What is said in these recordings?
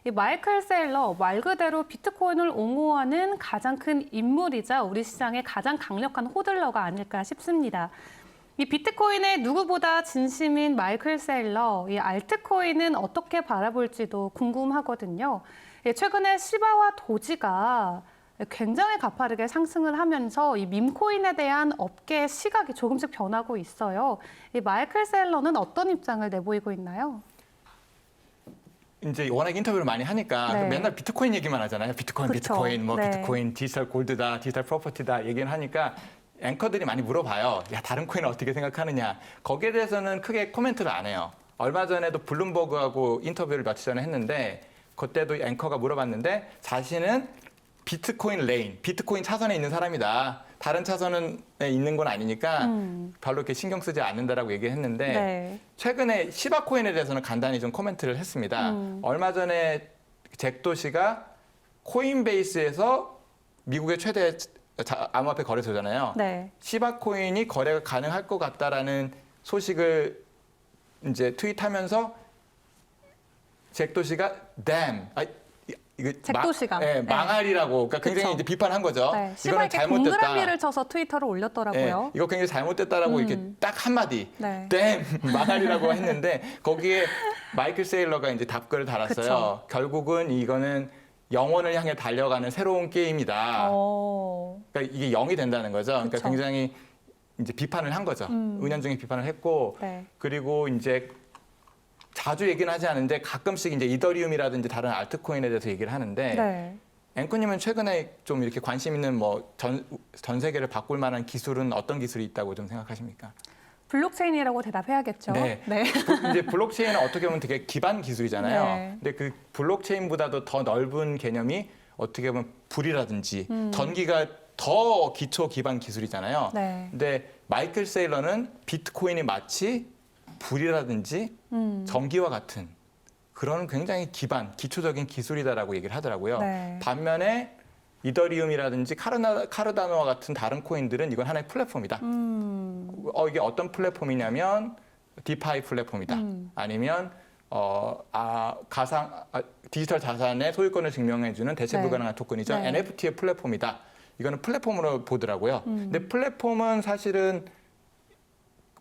이 마이클 세일러, 말 그대로 비트코인을 옹호하는 가장 큰 인물이자 우리 시장의 가장 강력한 호들러가 아닐까 싶습니다. 이 비트코인의 누구보다 진심인 마이클 세일러, 이 알트코인은 어떻게 바라볼지도 궁금하거든요. 최근에 시바와 도지가 굉장히 가파르게 상승을 하면서 이 밈코인에 대한 업계의 시각이 조금씩 변하고 있어요. 이 마이클 세일러는 어떤 입장을 내보이고 있나요? 이제 워낙 인터뷰를 많이 하니까 네. 맨날 비트코인 얘기만 하잖아요. 비트코인, 그쵸. 비트코인, 뭐 네. 비트코인, 디지털 골드다, 디지털 프로퍼티다 얘기는 하니까 앵커들이 많이 물어봐요. 야, 다른 코인은 어떻게 생각하느냐. 거기에 대해서는 크게 코멘트를 안 해요. 얼마 전에도 블룸버그하고 인터뷰를 며칠 전에 했는데 그때도 앵커가 물어봤는데 자신은 비트코인 레인, 비트코인 차선에 있는 사람이다. 다른 차선에 있는 건 아니니까 별로 이렇게 신경 쓰지 않는다라고 얘기했는데 네. 최근에 시바코인에 대해서는 간단히 좀 코멘트를 했습니다. 얼마 전에 잭도시가 코인베이스에서 미국의 최대 암호화폐 거래소잖아요. 네. 시바코인이 거래가 가능할 것 같다라는 소식을 이제 트윗하면서 잭도시가 damn, 이거 잭도시가. 네, 망할이라고 그러니까 굉장히 그쵸. 이제 비판한 거죠. 네. 이거는 시바에게 잘못됐다. 동그라미를 쳐서 트위터를 올렸더라고요. 네, 이거 굉장히 잘못됐다라고 이렇게 딱 한마디, 네. 댐 망할이라고 했는데 거기에 마이클 세일러가 이제 답글을 달았어요. 그쵸. 결국은 이거는 영원을 향해 달려가는 새로운 게임이다. 그러니까 이게 0이 된다는 거죠. 그러니까 그쵸. 굉장히 이제 비판을 한 거죠. 은연중에 비판을 했고, 네. 그리고 이제 자주 얘기는 하지 않는데 가끔씩 이제 이더리움이라든지 다른 알트코인에 대해서 얘기를 하는데 네. 앵커님은 최근에 좀 이렇게 관심 있는 뭐 전 세계를 바꿀 만한 기술은 어떤 기술이 있다고 좀 생각하십니까? 블록체인이라고 대답해야겠죠. 네. 이제 블록체인은 어떻게 보면 되게 기반 기술이잖아요. 네. 근데 그 블록체인보다도 더 넓은 개념이 어떻게 보면 불이라든지 전기가 더 기초 기반 기술이잖아요. 네. 근데 마이클 세일러는 비트코인이 마치 불이라든지 전기와 같은 그런 굉장히 기초적인 기술이다라고 얘기를 하더라고요. 네. 반면에 이더리움이라든지 카르다노와 같은 다른 코인들은 이건 하나의 플랫폼이다. 이게 어떤 플랫폼이냐면 디파이 플랫폼이다. 아니면 디지털 자산의 소유권을 증명해주는 대체 네. 불가능한 토큰이죠. 네. NFT의 플랫폼이다. 이거는 플랫폼으로 보더라고요. 근데 플랫폼은 사실은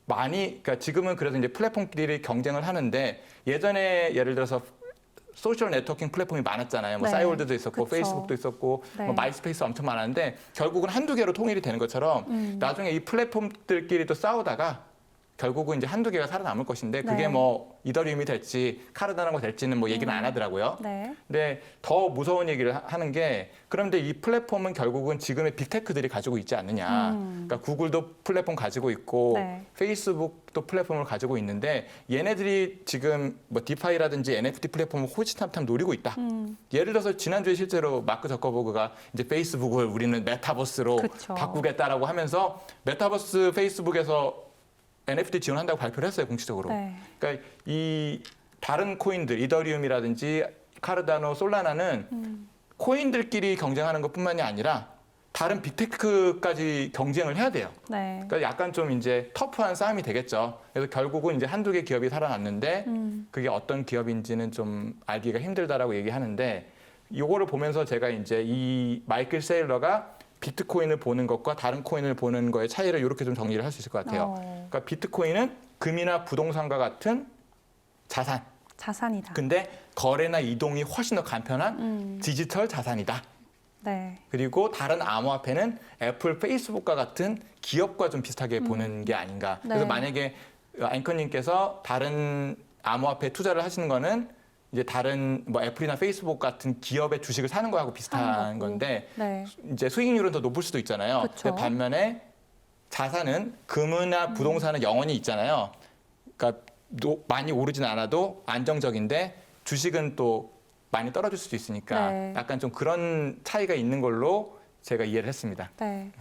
그러니까 지금은 그래서 이제 플랫폼끼리 경쟁을 하는데 예전에 예를 들어서 소셜 네트워킹 플랫폼이 많았잖아요. 뭐 네. 싸이월드도 있었고 그쵸. 페이스북도 있었고 네. 뭐 마이스페이스 엄청 많았는데 결국은 한두 개로 통일이 되는 것처럼 나중에 이 플랫폼들끼리도 싸우다가 결국은 이제 한두 개가 살아남을 것인데 그게 네. 뭐 이더리움이 될지 카르다노가 될지는 뭐 얘기는 안 하더라고요. 네. 근데 더 무서운 얘기를 하는 게 그런데 이 플랫폼은 결국은 지금의 빅테크들이 가지고 있지 않느냐. 그러니까 구글도 플랫폼 가지고 있고 네. 페이스북도 플랫폼을 가지고 있는데 얘네들이 지금 뭐 디파이라든지 NFT 플랫폼을 호시탐탐 노리고 있다. 예를 들어서 지난주에 실제로 마크 저커버그가 이제 페이스북을 우리는 메타버스로 그쵸. 바꾸겠다라고 하면서 메타버스 페이스북에서 NFT 지원한다고 발표를 했어요, 공식적으로. 네. 그러니까 이 다른 코인들, 이더리움이라든지 카르다노, 솔라나는 코인들끼리 경쟁하는 것뿐만이 아니라 다른 빅테크까지 경쟁을 해야 돼요. 네. 그러니까 약간 좀 이제 터프한 싸움이 되겠죠. 그래서 결국은 이제 한두 개 기업이 살아났는데 그게 어떤 기업인지는 좀 알기가 힘들다라고 얘기하는데 이거를 보면서 제가 이제 이 마이클 세일러가 비트코인을 보는 것과 다른 코인을 보는 거의 차이를 이렇게 좀 정리를 할 수 있을 것 같아요. 그러니까 비트코인은 금이나 부동산과 같은 자산. 자산이다. 근데 거래나 이동이 훨씬 더 간편한 디지털 자산이다. 네. 그리고 다른 암호화폐는 애플, 페이스북과 같은 기업과 좀 비슷하게 보는 게 아닌가. 네. 그래서 만약에 앵커님께서 다른 암호화폐 투자를 하시는 거는 이제 다른 뭐 애플이나 페이스북 같은 기업의 주식을 사는 거하고 비슷한 건데 네. 이제 수익률은 더 높을 수도 있잖아요. 그쵸. 근데 반면에 자산은 금이나 부동산은 영원히 있잖아요. 그러니까 많이 오르진 않아도 안정적인데 주식은 또 많이 떨어질 수도 있으니까 네. 약간 좀 그런 차이가 있는 걸로 제가 이해를 했습니다. 네.